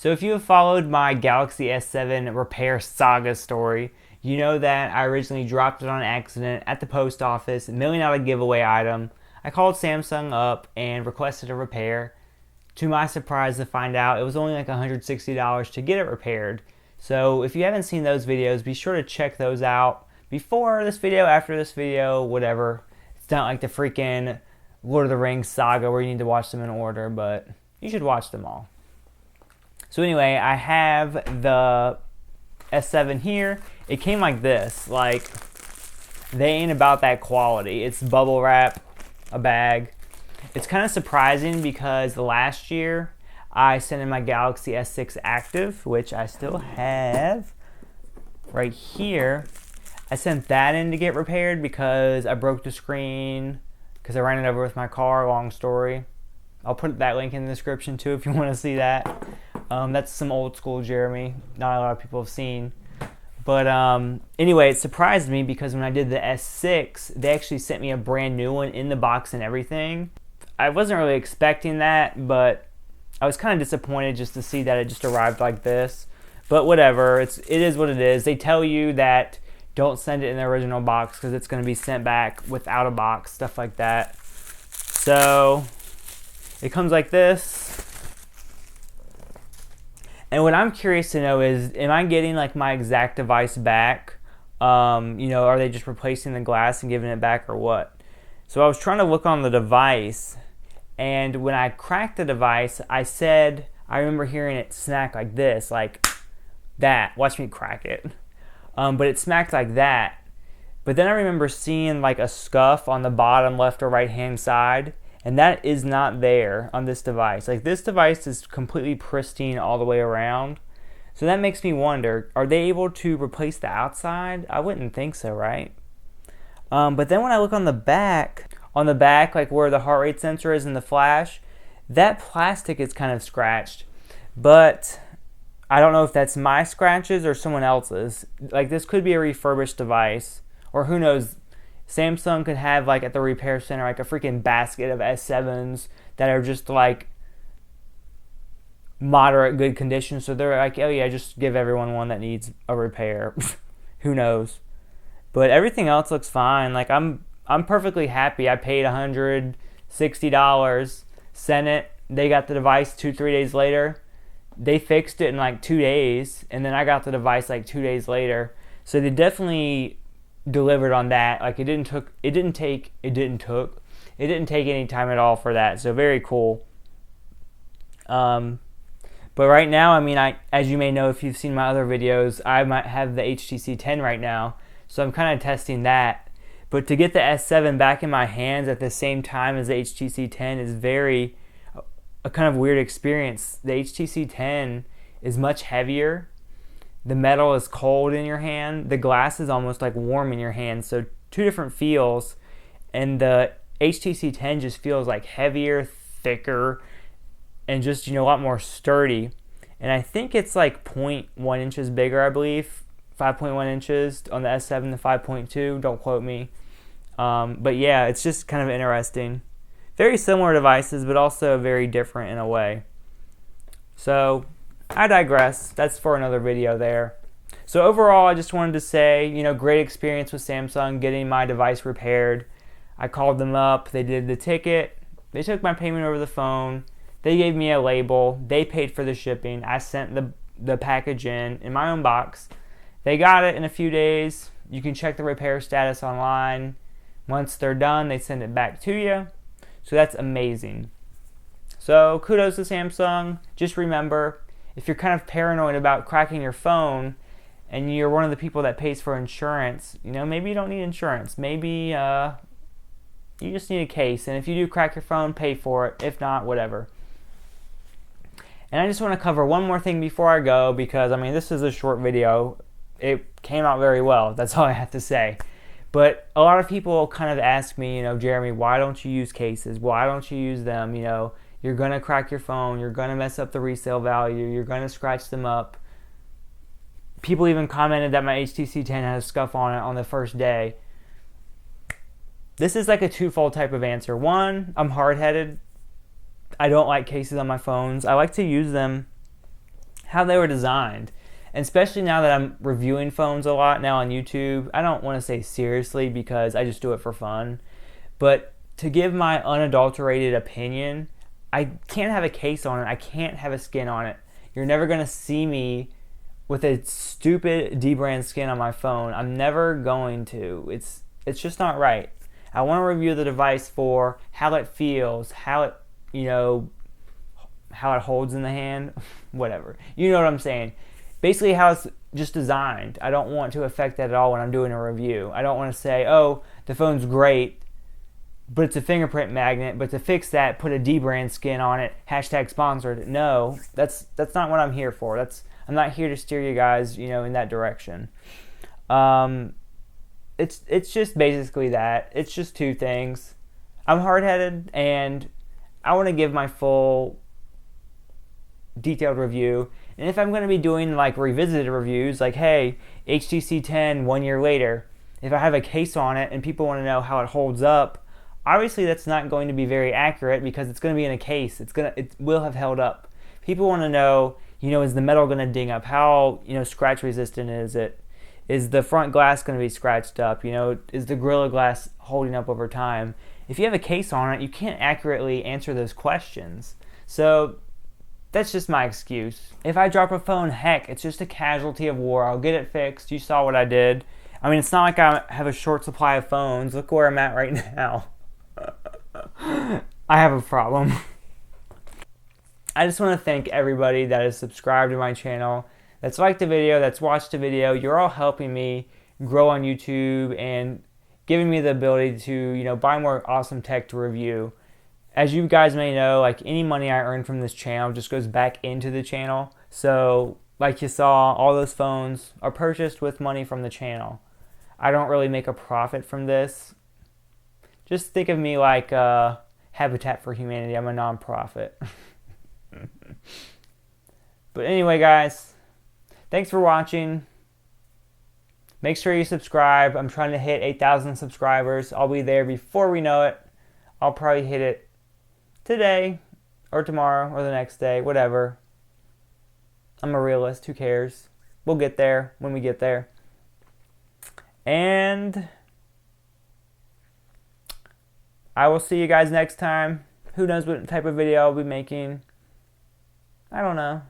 So if you have followed my Galaxy S7 repair saga story, you know that I originally dropped it on accident at the post office, mailing out a giveaway item. I called Samsung up and requested a repair. To my surprise to find out it was only like $160 to get it repaired. So if you haven't seen those videos, be sure to check those out before this video, after this video, whatever. It's not like the freaking Lord of the Rings saga where you need to watch them in order, but you should watch them all. So anyway, I have the S7 here. It came like this. Like, they ain't about that quality. It's bubble wrap, a bag. It's kind of surprising because last year I sent in my Galaxy S6 Active, which I still have right here. I sent that in to get repaired because I broke the screen because I ran it over with my car. Long story. I'll put that link in the description too if you want to see that. That's some old school Jeremy. Not a lot of people have seen. But anyway, it surprised me because when I did the S6, they actually sent me a brand new one in the box and everything. I wasn't really expecting that, but I was kind of disappointed just to see that it just arrived like this. But whatever, it is what it is. They tell you that don't send it in the original box because it's going to be sent back without a box, stuff like that. So it comes like this. And what I'm curious to know is, am I getting like my exact device back? Are they just replacing the glass and giving it back or what? So I was trying to look on the device, and when I cracked the device, I remember hearing it smack like this, like that. Watch me crack it. But it smacked like that. But then I remember seeing like a scuff on the bottom left or right hand side. And that is not there on this device. Like, this device is completely pristine all the way around. So that makes me wonder, are they able to replace the outside? I wouldn't think so, right? But then when I look on the back, like where the heart rate sensor is in the flash, that plastic is kind of scratched. But I don't know if that's my scratches or someone else's. Like, this could be a refurbished device, or who knows. Samsung could have, like, at the repair center, like a freaking basket of S7s that are just like moderate good condition. So they're like, oh yeah, just give everyone one that needs a repair. Who knows? But everything else looks fine. Like, I'm perfectly happy. I paid $160, sent it. They got the device 2-3 days later. They fixed it in like 2 days, and then I got the device like 2 days later. So they definitely delivered on that. Like, it didn't take any time at all for that. So very cool. But right now, I mean, as you may know if you've seen my other videos, I might have the HTC 10 right now. So I'm kind of testing that. But to get the S7 back in my hands at the same time as the HTC 10 is a kind of weird experience. The HTC 10 is much heavier. The metal is cold in your hand. The glass is almost like warm in your hand. So two different feels. And the HTC 10 just feels like heavier, thicker, and just, a lot more sturdy. And I think it's like 0.1 inches bigger, I believe. 5.1 inches on the S7 to 5.2. Don't quote me. But yeah, it's just kind of interesting. Very similar devices, but also very different in a way. So I digress. That's for another video there. So overall, I just wanted to say, great experience with Samsung getting my device repaired. I called them up. They did the ticket. They took my payment over the phone. They gave me a label. They paid for the shipping. I sent the package in my own box. They got it in a few days. You can check the repair status online. Once they're done, they send it back to you. So that's amazing. So kudos to Samsung. Just remember, if you're kind of paranoid about cracking your phone and you're one of the people that pays for insurance, maybe you don't need insurance. Maybe you just need a case. And if you do crack your phone, pay for it. If not, whatever. And I just want to cover one more thing before I go because, this is a short video. It came out very well. That's all I have to say. But a lot of people kind of ask me, Jeremy, why don't you use cases? Why don't you use them? You're going to crack your phone. You're going to mess up the resale value. You're going to scratch them up. People even commented that my HTC 10 had a scuff on it on the first day. This is like a twofold type of answer. One, I'm hard-headed. I don't like cases on my phones. I like to use them how they were designed. And especially now that I'm reviewing phones a lot now on YouTube, I don't want to say seriously because I just do it for fun. But to give my unadulterated opinion, I can't have a case on it. I can't have a skin on it. You're never going to see me with a stupid D-brand skin on my phone. I'm never going to. It's just not right. I want to review the device for how it feels, how it, how it holds in the hand, whatever. You know what I'm saying. Basically how it's just designed. I don't want to affect that at all when I'm doing a review. I don't want to say, oh, the phone's great, but it's a fingerprint magnet, but to fix that, put a D-brand skin on it, #sponsored. No, that's not what I'm here for. I'm not here to steer you guys, in that direction. It's just basically that. It's just two things. I'm hard-headed, and I want to give my full detailed review. And if I'm going to be doing like revisited reviews, like, hey, HTC 10 1 year later, if I have a case on it and people want to know how it holds up, obviously that's not going to be very accurate because it's going to be in a case. It will have held up. People want to know, is the metal going to ding up? How, scratch resistant is it? Is the front glass going to be scratched up? Is the Gorilla Glass holding up over time? If you have a case on it, you can't accurately answer those questions. So that's just my excuse. If I drop a phone, heck, it's just a casualty of war. I'll get it fixed. You saw what I did. I mean, it's not like I have a short supply of phones. Look where I'm at right now. I have a problem. I just want to thank everybody that has subscribed to my channel, that's liked the video, that's watched the video. You're all helping me grow on YouTube and giving me the ability to, buy more awesome tech to review. As you guys may know, like any money I earn from this channel just goes back into the channel. So, like you saw, all those phones are purchased with money from the channel. I don't really make a profit from this. Just think of me like Habitat for Humanity. I'm a non-profit. But anyway, guys, thanks for watching. Make sure you subscribe. I'm trying to hit 8,000 subscribers. I'll be there before we know it. I'll probably hit it today or tomorrow or the next day, whatever. I'm a realist. Who cares? We'll get there when we get there. And I will see you guys next time. Who knows what type of video I'll be making? I don't know.